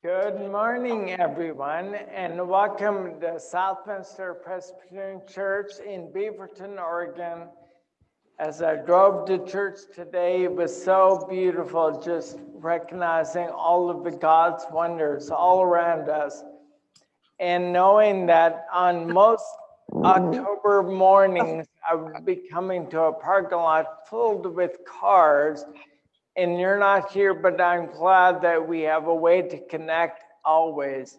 Good morning, everyone, and welcome to Southminster Presbyterian Church in Beaverton, Oregon. As I drove to church today, it was so beautiful just recognizing all of the God's wonders all around us and knowing that on most October mornings, I would be coming to a parking lot filled with cars, and you're not here, but I'm glad that we have a way to connect always.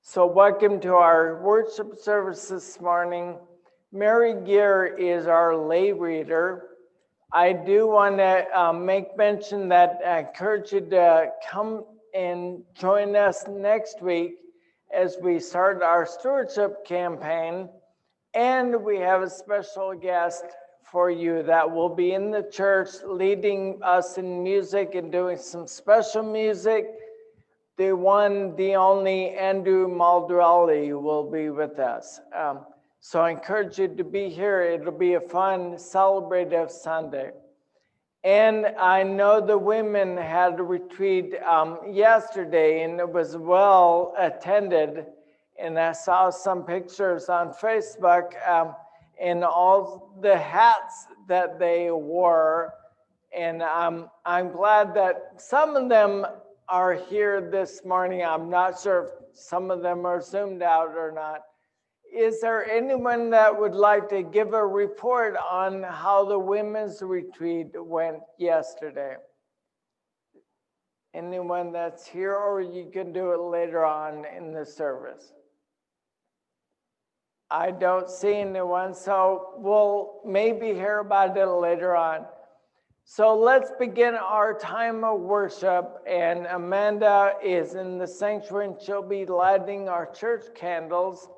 So welcome to our worship service this morning. Mary Gear is our lay reader. I do want to make mention that I encourage you to come and join us next week as we start our stewardship campaign. And we have a special guest for you that will be in the church leading us in music and doing some special music. The one, the only Andrew Maldrelli will be with us. So I encourage you to be here. It'll be a fun, celebrative Sunday. And I know the women had a retreat yesterday, and it was well attended. And I saw some pictures on Facebook and all the hats that they wore. And I'm glad that some of them are here this morning. I'm not sure if some of them are zoomed out or not. Is there anyone that would like to give a report on how the women's retreat went yesterday? Anyone that's here, or you can do it later on in the service? I don't see anyone, so we'll maybe hear about it later on. So let's begin our time of worship, and Amanda is in the sanctuary and she'll be lighting our church candles.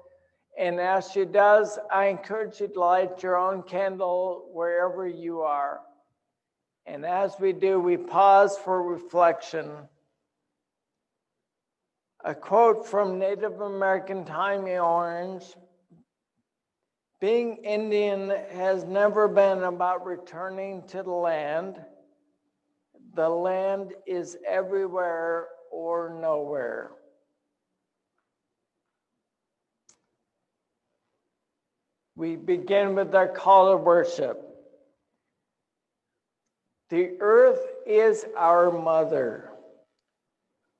And as she does, I encourage you to light your own candle wherever you are. And as we do, we pause for reflection. A quote from Native American Timmy Orange: "Being Indian has never been about returning to the land. The land is everywhere or nowhere." We begin with our call to worship. The earth is our mother.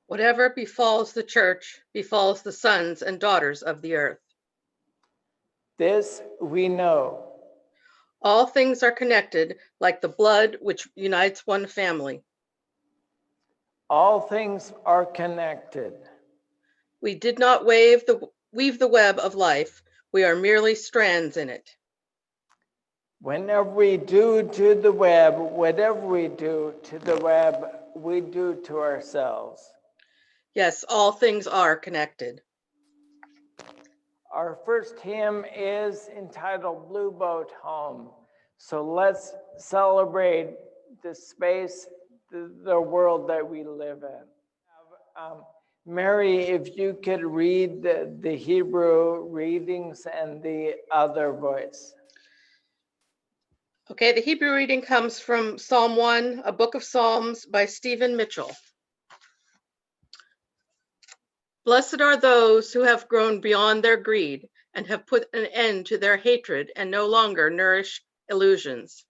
Whatever befalls the church befalls the sons and daughters of the earth. This we know. All things are connected like the blood which unites one family. All things are connected. We did not weave the web of life. We are merely strands in it. Whenever we do to the web, whatever we do to the web, we do to ourselves. Yes, all things are connected. Our first hymn is entitled Blue Boat Home. So let's celebrate the space, the world that we live in. Mary, if you could read the Hebrew readings and the other voice. Okay, the Hebrew reading comes from Psalm 1, a book of Psalms by Stephen Mitchell. Blessed are those who have grown beyond their greed and have put an end to their hatred and no longer nourish illusions.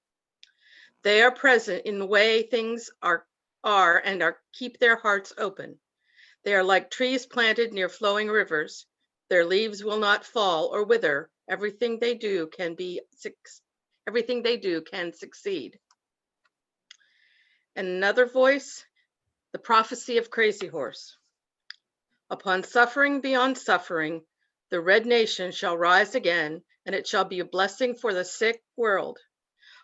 They are present in the way things are and keep their hearts open. They are like trees planted near flowing rivers. Their leaves will not fall or wither. Everything they do can succeed. And another voice, the prophecy of Crazy Horse. Upon suffering beyond suffering, the red nation shall rise again, and it shall be a blessing for the sick world,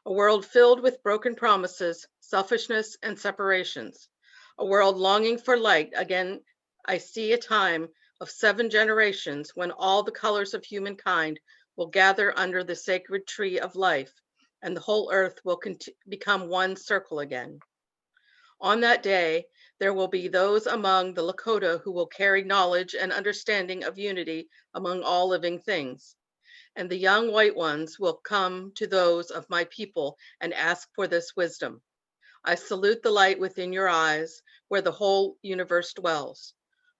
a world filled with broken promises, selfishness, and separations, a world longing for light. Again, I see a time of 7 generations when all the colors of humankind will gather under the sacred tree of life, and the whole earth will become one circle again. On that day, there will be those among the Lakota who will carry knowledge and understanding of unity among all living things. And the young white ones will come to those of my people and ask for this wisdom. I salute the light within your eyes, where the whole universe dwells.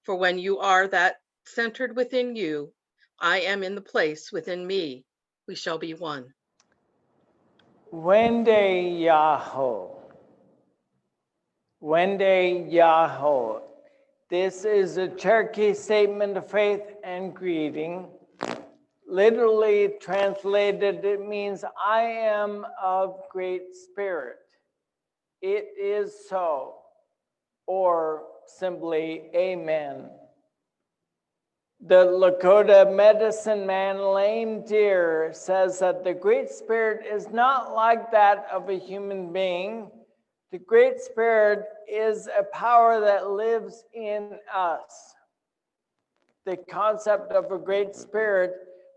For when you are that centered within you, I am in the place within me. We shall be one. Wende Yaho. Wende Yaho. This is a Cherokee statement of faith and greeting. Literally translated, it means I am of great spirit. It is so, or simply amen. The Lakota medicine man Lame Deer says that the Great Spirit is not like that of a human being. The Great Spirit is a power that lives in us. The concept of a Great Spirit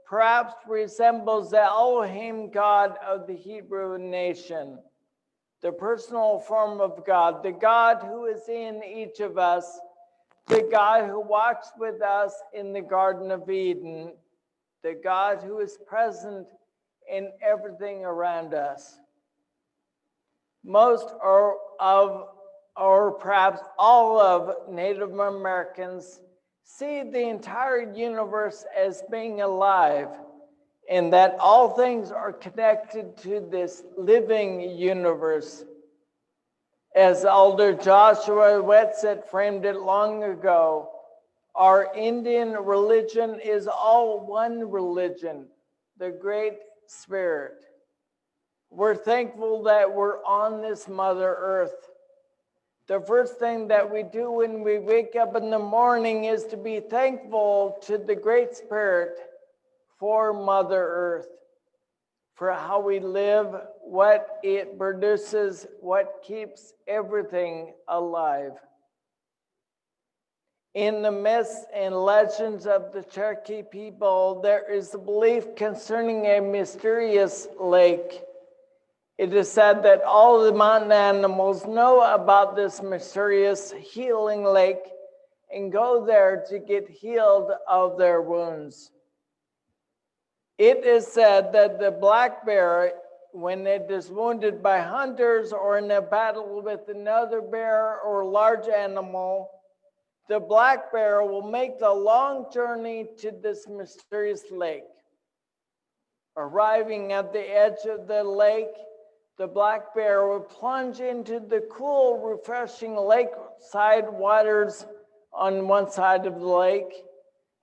perhaps resembles the Elohim God of the Hebrew nation, the personal form of God, the God who is in each of us, the God who walks with us in the Garden of Eden, the God who is present in everything around us. Most or perhaps all of Native Americans see the entire universe as being alive, and that all things are connected to this living universe. As Elder Joshua Wetzel framed it long ago, our Indian religion is all one religion, the Great Spirit. We're thankful that we're on this Mother Earth. The first thing that we do when we wake up in the morning is to be thankful to the Great Spirit for Mother Earth, for how we live, what it produces, what keeps everything alive. In the myths and legends of the Cherokee people, there is a belief concerning a mysterious lake. It is said that all the mountain animals know about this mysterious healing lake and go there to get healed of their wounds. It is said that the black bear, when it is wounded by hunters or in a battle with another bear or large animal, the black bear will make the long journey to this mysterious lake. Arriving at the edge of the lake, the black bear will plunge into the cool, refreshing lakeside waters on one side of the lake,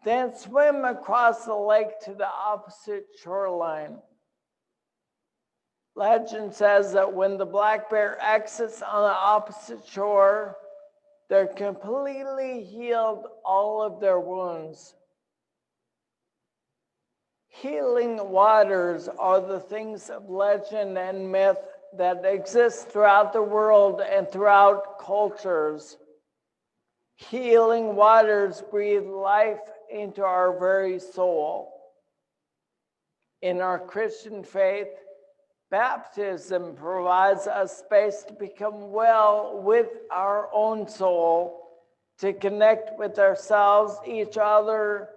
then swim across the lake to the opposite shoreline. Legend says that when the black bear exits on the opposite shore, they're completely healed all of their wounds. Healing waters are the things of legend and myth that exist throughout the world and throughout cultures. Healing waters breathe life into our very soul. In our Christian faith, baptism provides a space to become well with our own soul, to connect with ourselves, each other,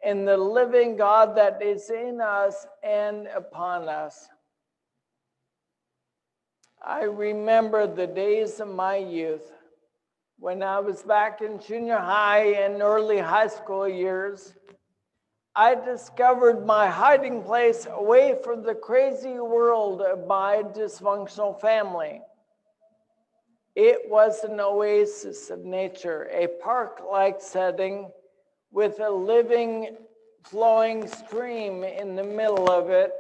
and the living God that is in us and upon us. I remember the days of my youth when I was back in junior high and early high school years. I discovered my hiding place away from the crazy world of my dysfunctional family. It was an oasis of nature, a park-like setting with a living, flowing stream in the middle of it,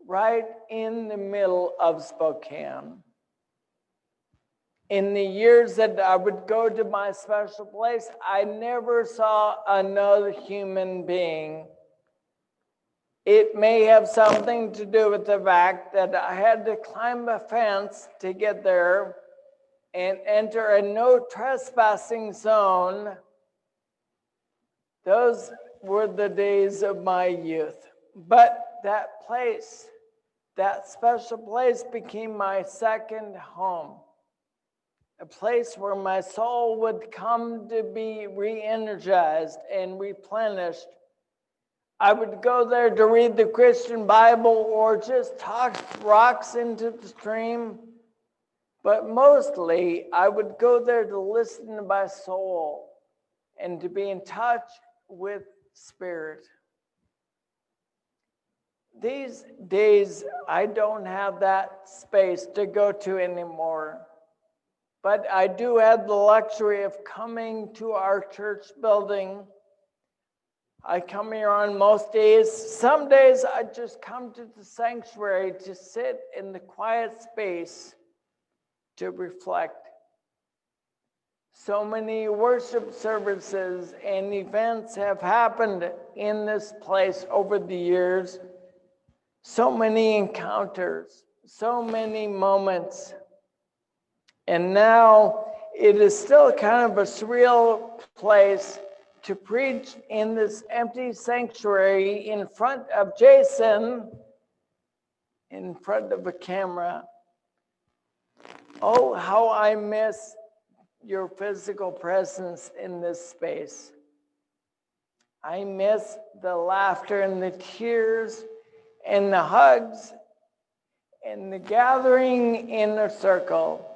right in the middle of Spokane. In the years that I would go to my special place, I never saw another human being. It may have something to do with the fact that I had to climb a fence to get there and enter a no trespassing zone. Those were the days of my youth. But that place, that special place became my second home. A place where my soul would come to be re-energized and replenished. I would go there to read the Christian Bible or just toss rocks into the stream. But mostly, I would go there to listen to my soul, and to be in touch with Spirit. These days, I don't have that space to go to anymore. But I do have the luxury of coming to our church building. I come here on most days. Some days I just come to the sanctuary to sit in the quiet space to reflect. So many worship services and events have happened in this place over the years. So many encounters, so many moments. And now it is still kind of a surreal place to preach in this empty sanctuary in front of Jason, in front of a camera. Oh, how I miss your physical presence in this space. I miss the laughter and the tears and the hugs and the gathering in a circle.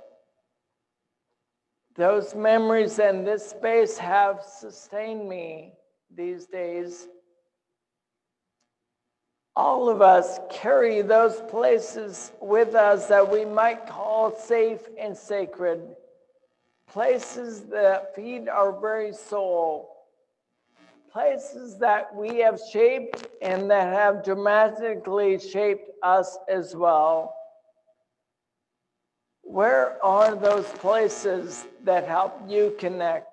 Those memories and this space have sustained me these days. All of us carry those places with us that we might call safe and sacred, places that feed our very soul, places that we have shaped and that have dramatically shaped us as well. Where are those places that help you connect,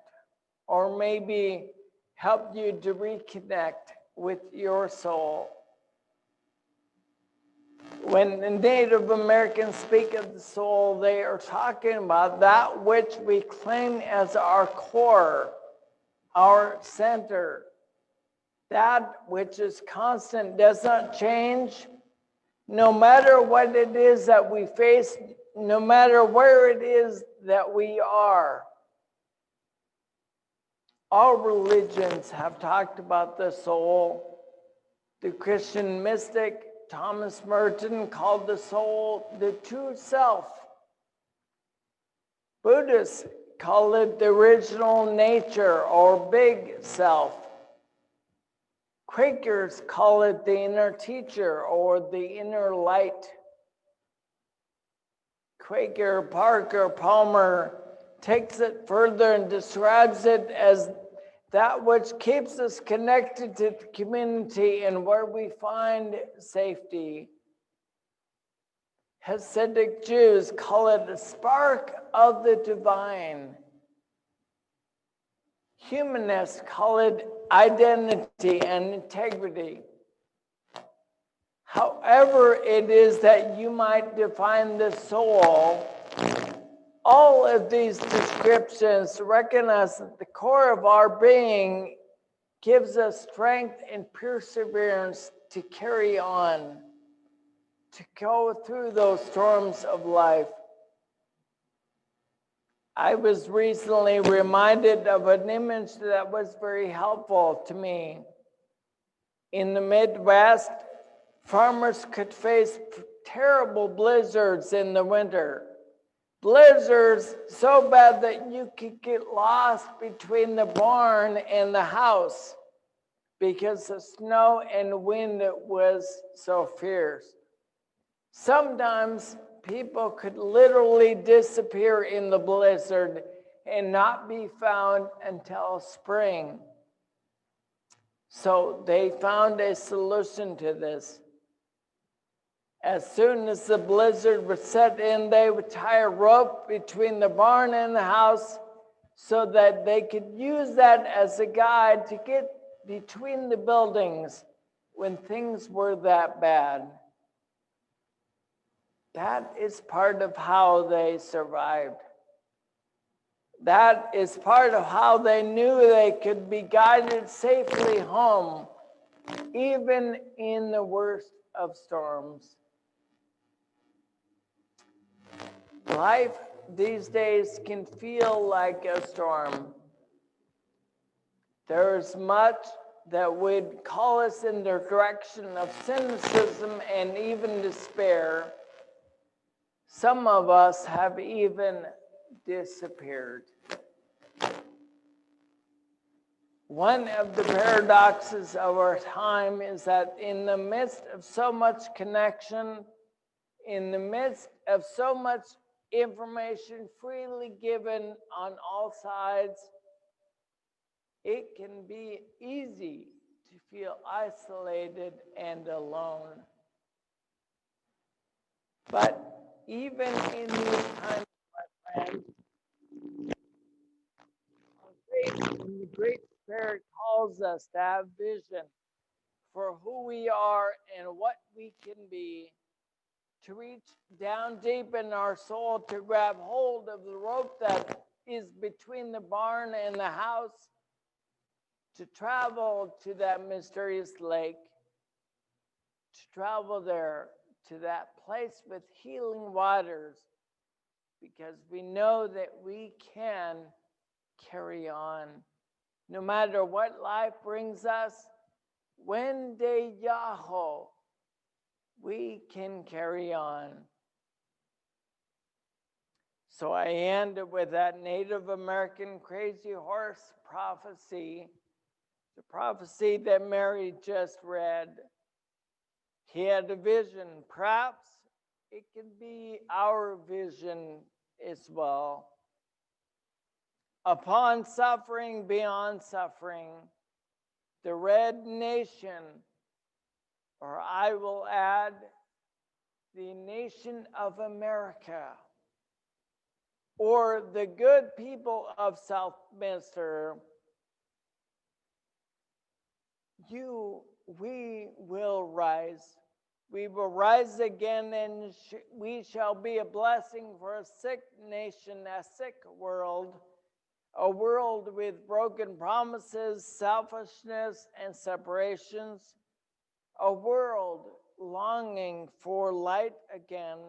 or maybe help you to reconnect with your soul? When the Native Americans speak of the soul, they are talking about that which we claim as our core, our center, that which is constant, does not change, no matter what it is that we face, no matter where it is that we are. All religions have talked about the soul. The Christian mystic Thomas Merton called the soul the true self. Buddhists call it the original nature or big self. Quakers call it the inner teacher or the inner light. Quaker Parker Palmer takes it further and describes it as that which keeps us connected to the community and where we find safety. Hasidic Jews call it a spark of the divine. Humanists call it identity and integrity. However it is that you might define the soul, all of these descriptions recognize that the core of our being gives us strength and perseverance to carry on, to go through those storms of life. I was recently reminded of an image that was very helpful to me. In the Midwest, farmers could face terrible blizzards in the winter. Blizzards so bad that you could get lost between the barn and the house because the snow and wind was so fierce. Sometimes people could literally disappear in the blizzard and not be found until spring. So they found a solution to this. As soon as the blizzard would set in, they would tie a rope between the barn and the house so that they could use that as a guide to get between the buildings when things were that bad. That is part of how they survived. That is part of how they knew they could be guided safely home, even in the worst of storms. Life these days can feel like a storm. There is much that would call us in the direction of cynicism and even despair. Some of us have even disappeared. One of the paradoxes of our time is that in the midst of so much connection, in the midst of so much information freely given on all sides, it can be easy to feel isolated and alone. But even in these times, my friends, the Great Spirit calls us to have vision for who we are and what we can be, to reach down deep in our soul, to grab hold of the rope that is between the barn and the house, to travel to that mysterious lake, to travel there to that place with healing waters, because we know that we can carry on. No matter what life brings us, when de Yahoo, we can carry on. So I end with that Native American crazy horse prophecy, the prophecy that Mary just read. He had a vision. Perhaps it could be our vision as well. Upon suffering, beyond suffering, the Red Nation, or I will add, the nation of America, or the good people of Southminster, we will rise. We will rise again, and we shall be a blessing for a sick nation, a sick world, a world with broken promises, selfishness, and separations, a world longing for light again.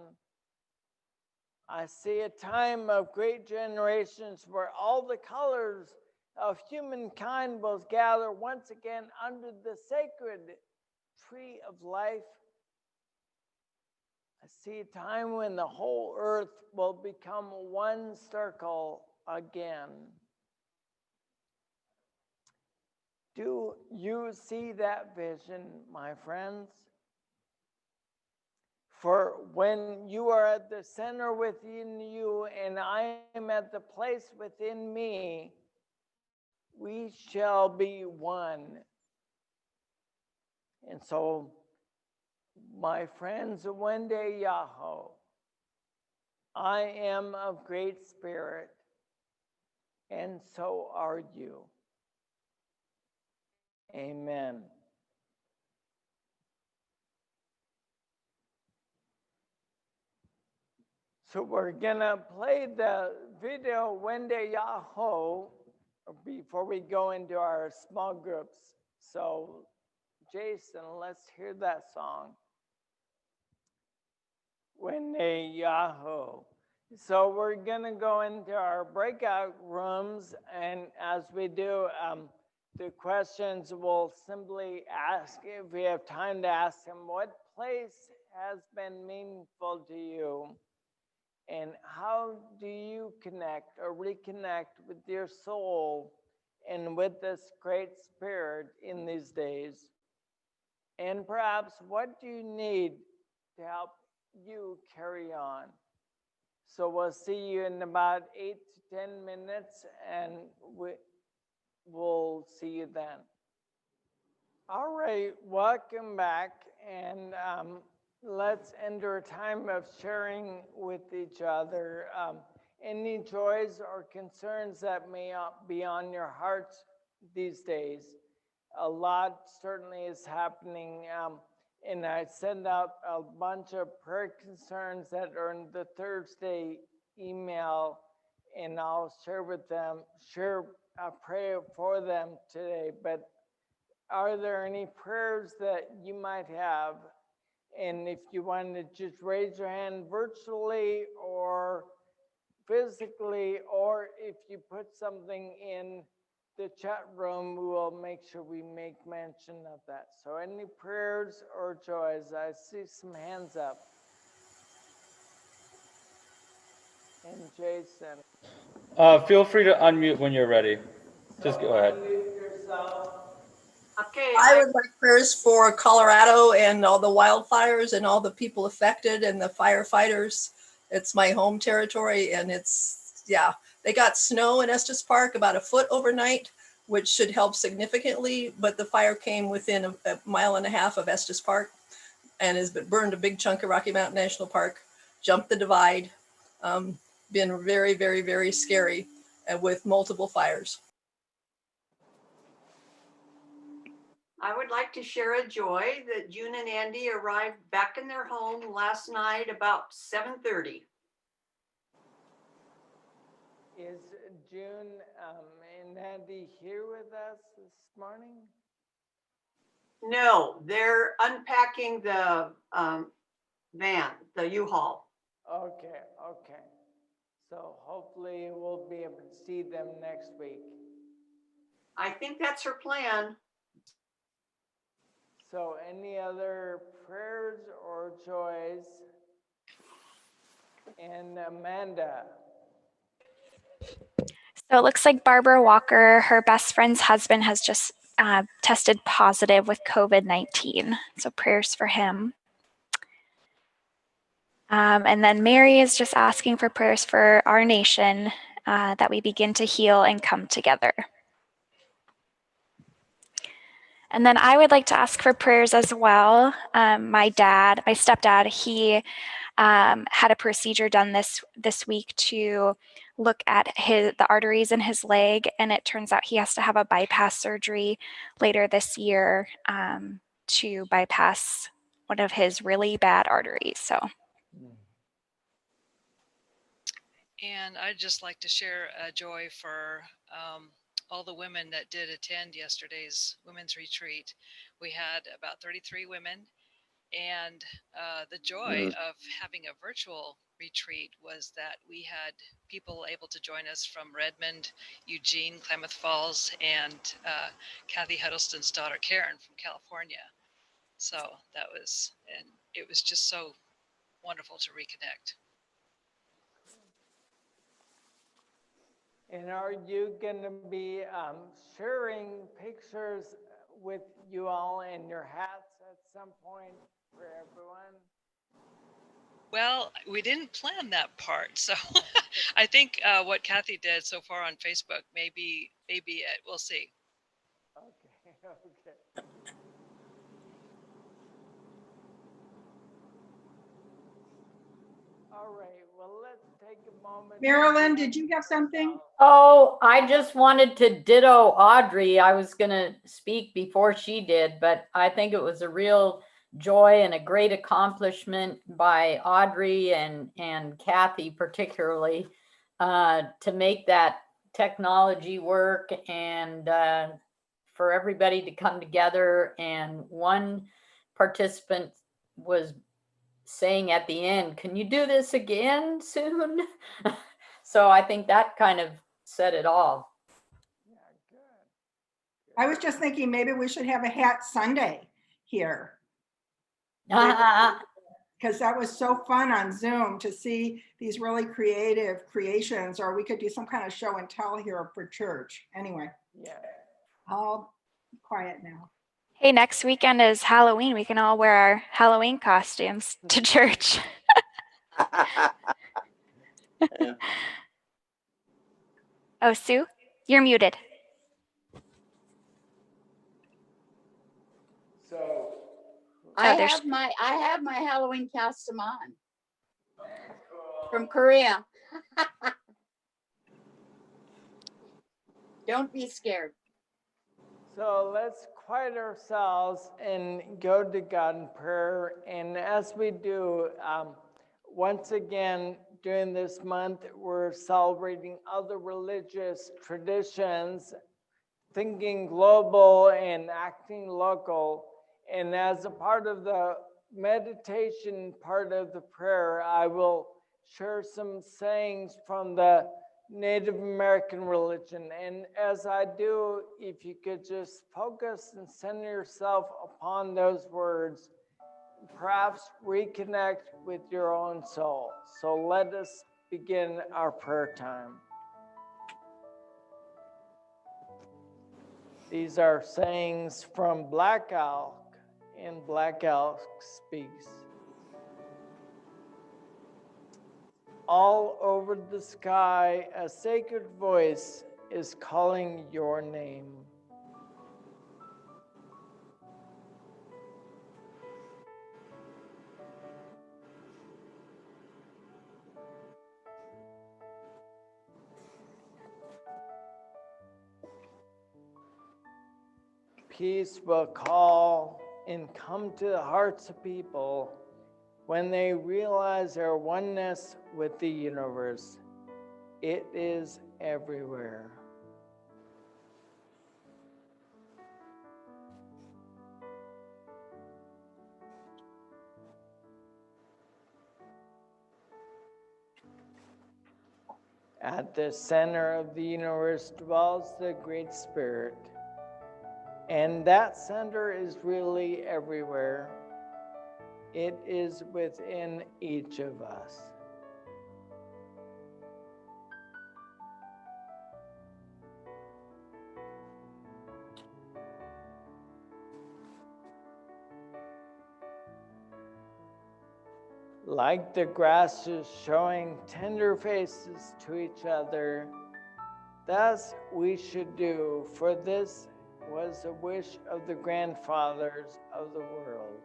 I see a time of great generations where all the colors of humankind will gather once again under the sacred tree of life. I see a time when the whole earth will become one circle again. Do you see that vision, my friends? For when you are at the center within you and I am at the place within me, we shall be one. And so, my friends, one day, Yahoo, I am of great spirit, and so are you. Amen. So we're gonna play the video When Day Yahoo before we go into our small groups. So Jason, let's hear that song. When Day Yahoo. So we're gonna go into our breakout rooms, and as we do, the questions we'll simply ask, if we have time to ask them, what place has been meaningful to you? And how do you connect or reconnect with your soul and with this great spirit in these days? And perhaps what do you need to help you carry on? So we'll see you in about 8 to 10 minutes, and we'll see you then. All right, welcome back, and let's enter a time of sharing with each other any joys or concerns that may be on your hearts these days. A lot certainly is happening, and I send out a bunch of prayer concerns that are in the Thursday email, and I'll share with them, pray for them today. But are there any prayers that you might have? And if you want to just raise your hand virtually or physically, or if you put something in the chat room, we will make sure we make mention of that. So any prayers or joys? I see some hands up. And Jason. Feel free to unmute when you're ready. Just go ahead. If there's yourself. Okay, I would like prayers for Colorado and all the wildfires and all the people affected and the firefighters. It's my home territory and they got snow in Estes Park about a foot overnight, which should help significantly, but the fire came within a mile and a half of Estes Park and has burned a big chunk of Rocky Mountain National Park, jumped the divide, been very, very, very scary and with multiple fires. I would like to share a joy that June and Andy arrived back in their home last night about 7:30. Is June and Andy here with us this morning? No, they're unpacking the van, the U-Haul. Okay, okay. So hopefully we'll be able to see them next week. I think that's her plan. So any other prayers or joys? And Amanda. So it looks like Barbara Walker, her best friend's husband, has just tested positive with COVID-19. So prayers for him. And then Mary is just asking for prayers for our nation, that we begin to heal and come together. And then I would like to ask for prayers as well. My stepdad, he had a procedure done this week to look at the arteries in his leg, and it turns out he has to have a bypass surgery later this year to bypass one of his really bad arteries. So. And I'd just like to share a joy for all the women that did attend yesterday's women's retreat. We had about 33 women, and the joy of having a virtual retreat was that we had people able to join us from Redmond, Eugene, Klamath Falls, and Kathy Huddleston's daughter Karen from California. So it was just so wonderful to reconnect. And are you going to be sharing pictures with you all in your hats at some point for everyone? Well, we didn't plan that part, so I think what Kathy did so far on Facebook may be it. We'll see. Okay, okay. All right, well, let's take a moment. Marilyn, did you have something? Oh, I just wanted to ditto Audrey. I was going to speak before she did, but I think it was a real joy and a great accomplishment by Audrey and Kathy particularly to make that technology work and for everybody to come together. And one participant was saying at the end, "Can you do this again soon?" So I think that kind of said it all. Yeah, good. I was just thinking maybe we should have a hat Sunday here, because that was so fun on Zoom to see these really creative creations, or we could do some kind of show and tell here for church. Anyway, Yeah. I'll be quiet now. Hey, next weekend is Halloween. We can all wear our Halloween costumes to church. Oh, Sue, you're muted. So I there's- have my Halloween costume on from Korea. Don't be scared. So let's quiet ourselves and go to God in prayer. And as we do, once again, during this month, we're celebrating other religious traditions, thinking global and acting local. And as a part of the meditation part of the prayer, I will share some sayings from the Native American religion. And as I do, if you could just focus and center yourself upon those words, perhaps reconnect with your own soul. So let us begin our prayer time. These are sayings from Black Elk in Black Elk Speaks. All over the sky, a sacred voice is calling your name. Peace will call and come to the hearts of people when they realize their oneness with the universe. It is everywhere. At the center of the universe dwells the Great Spirit. And that center is really everywhere. It is within each of us. Like the grasses showing tender faces to each other, thus we should do, for this was the wish of the grandfathers of the world.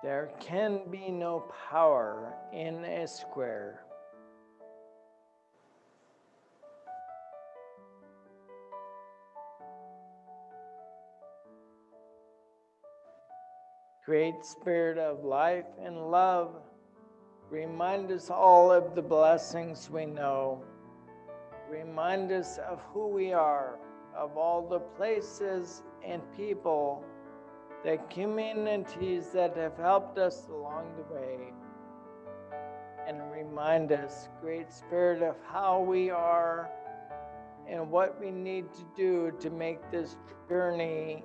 There can be no power in a square. Great Spirit of life and love, remind us all of the blessings we know. Remind us of who we are, of all the places and people, the communities that have helped us along the way. And remind us, Great Spirit, of how we are and what we need to do to make this journey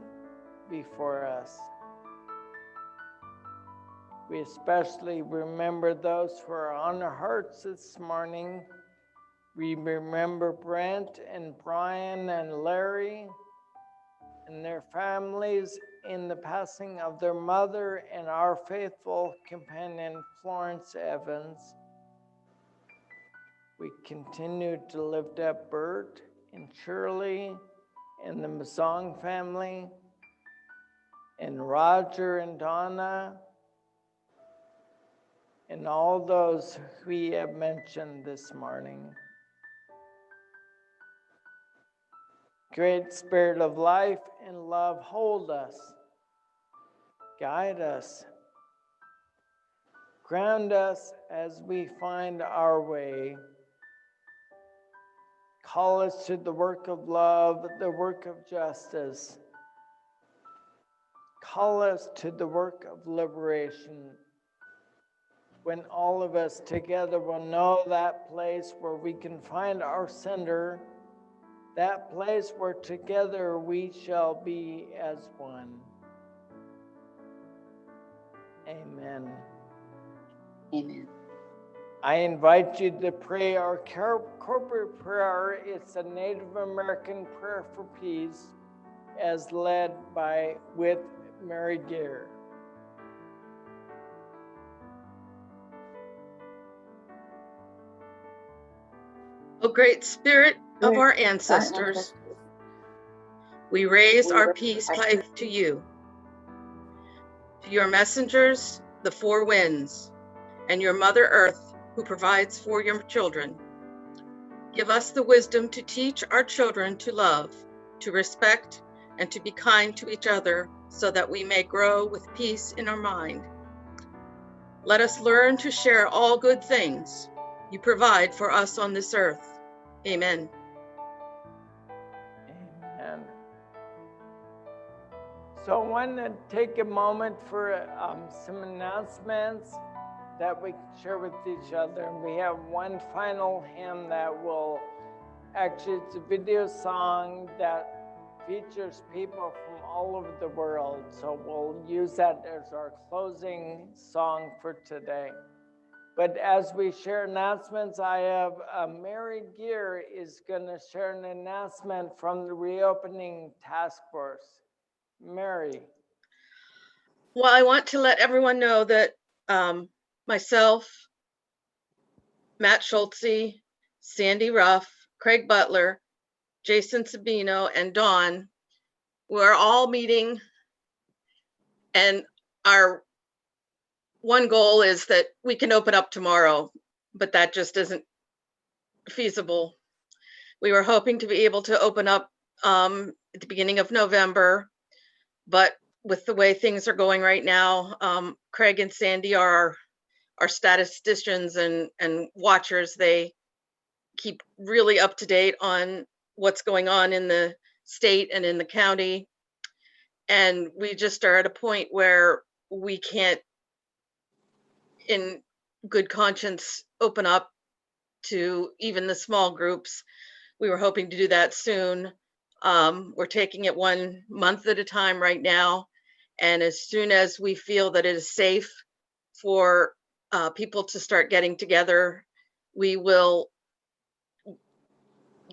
before us. We especially remember those who are on our hearts this morning. We remember Brent and Brian and Larry and their families in the passing of their mother and our faithful companion, Florence Evans. We continue to lift up Bert and Shirley and the Mazong family, and Roger and Donna, and all those we have mentioned this morning. Great Spirit of life and love, hold us, guide us, ground us as we find our way. Call us to the work of love, the work of justice. Call us to the work of liberation, when all of us together will know that place where we can find our center, that place where together we shall be as one. Amen. Amen. I invite you to pray our corporate prayer. It's a Native American prayer for peace, as led with Mary Gear. O great Spirit of our ancestors, we raise our peace pipe to you, to your messengers, the four winds, and your Mother Earth, who provides for your children. Give us the wisdom to teach our children to love, to respect, and to be kind to each other, so that we may grow with peace in our mind. Let us learn to share all good things you provide for us on this earth. Amen. Amen. So I want to take a moment for some announcements that we can share with each other. And we have one final hymn that will, actually it's a video song that features people from all over the world. So we'll use that as our closing song for today. But as we share announcements, I have Mary Gear is going to share an announcement from the reopening task force. Mary. Well, I want to let everyone know that myself, Matt Schultze, Sandy Ruff, Craig Butler, Jason Sabino, and Dawn, we're all meeting, and our one goal is that we can open up tomorrow, but that just isn't feasible. We were hoping to be able to open up at the beginning of November, but with the way things are going right now, Craig and Sandy are our statisticians and watchers. They keep really up to date on what's going on in the state and in the county. And we just are at a point where we can't, in good conscience, open up to even the small groups. We were hoping to do that soon. We're taking it 1 month at a time right now. And as soon as we feel that it is safe for people to start getting together, we will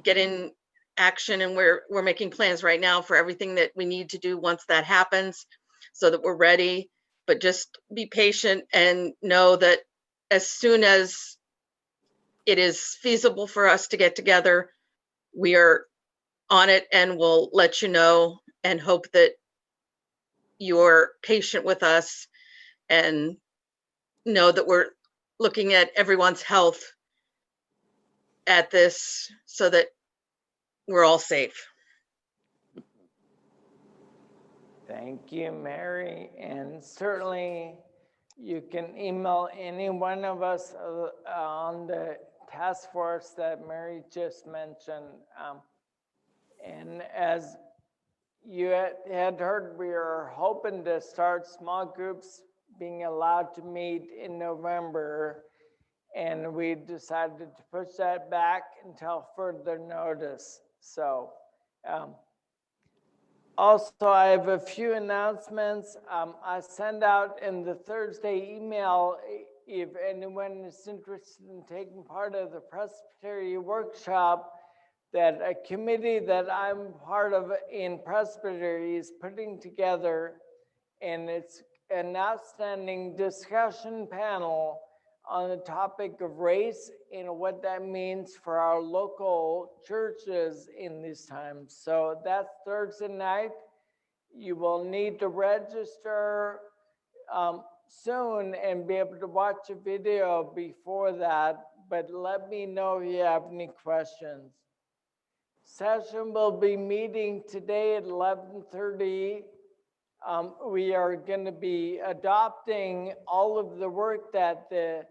get in action, and we're making plans right now for everything that we need to do once that happens so that we're ready. But just be patient and know that as soon as it is feasible for us to get together, we are on it, and we'll let you know, and hope that you're patient with us and know that we're looking at everyone's health at this so that we're all safe. Thank you, Mary. And certainly you can email any one of us on the task force that Mary just mentioned. And as you had heard, we are hoping to start small groups being allowed to meet in November. And we decided to push that back until further notice. So, also, I have a few announcements. I send out in the Thursday email if anyone is interested in taking part of the Presbyterian workshop that a committee that I'm part of in Presbyterian is putting together, and it's an outstanding discussion panel on the topic of race and what that means for our local churches in these times. So that's Thursday night. You will need to register soon and be able to watch a video before that, but let me know if you have any questions. Session will be meeting today at 11:30. We are going to be adopting all of the work that the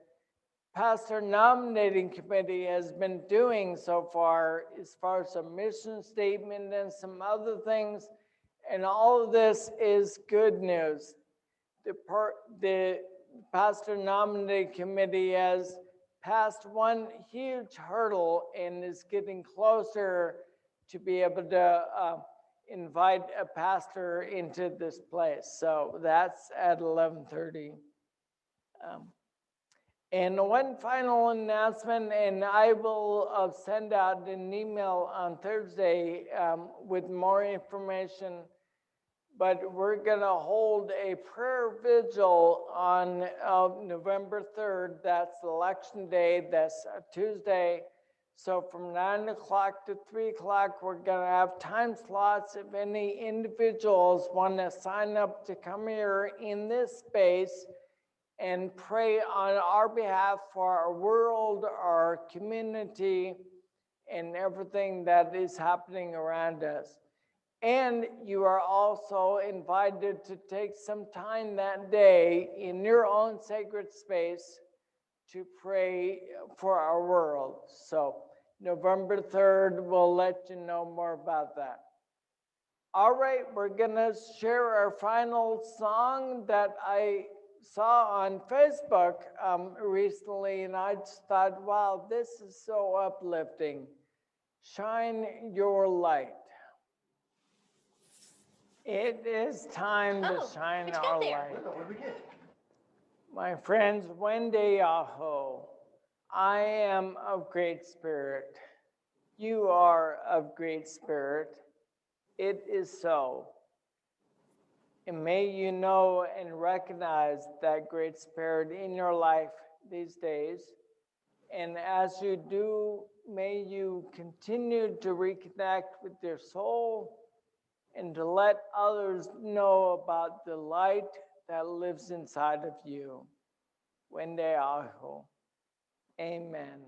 pastor nominating committee has been doing so far as a mission statement and some other things. And all of this is good news. The pastor nominating committee has passed one huge hurdle and is getting closer to be able to invite a pastor into this place. So that's at 11:30. And one final announcement, and I will send out an email on Thursday with more information, but we're gonna hold a prayer vigil on November 3rd. That's election day, that's a Tuesday. So from 9 o'clock to 3 o'clock, we're gonna have time slots. If any individuals wanna sign up to come here in this space and pray on our behalf for our world, our community, and everything that is happening around us. And you are also invited to take some time that day in your own sacred space to pray for our world. So November 3rd, we'll let you know more about that. All right, we're gonna share our final song that I saw on Facebook recently, and I just thought, wow, this is so uplifting. Shine your light. It is time to Oh, shine what you our got there? light. My friends, Wende Aho, I am of great spirit. You are of great spirit. It is so. And may you know and recognize that great spirit in your life these days. And as you do, may you continue to reconnect with your soul and to let others know about the light that lives inside of you. Wende Aho. Amen.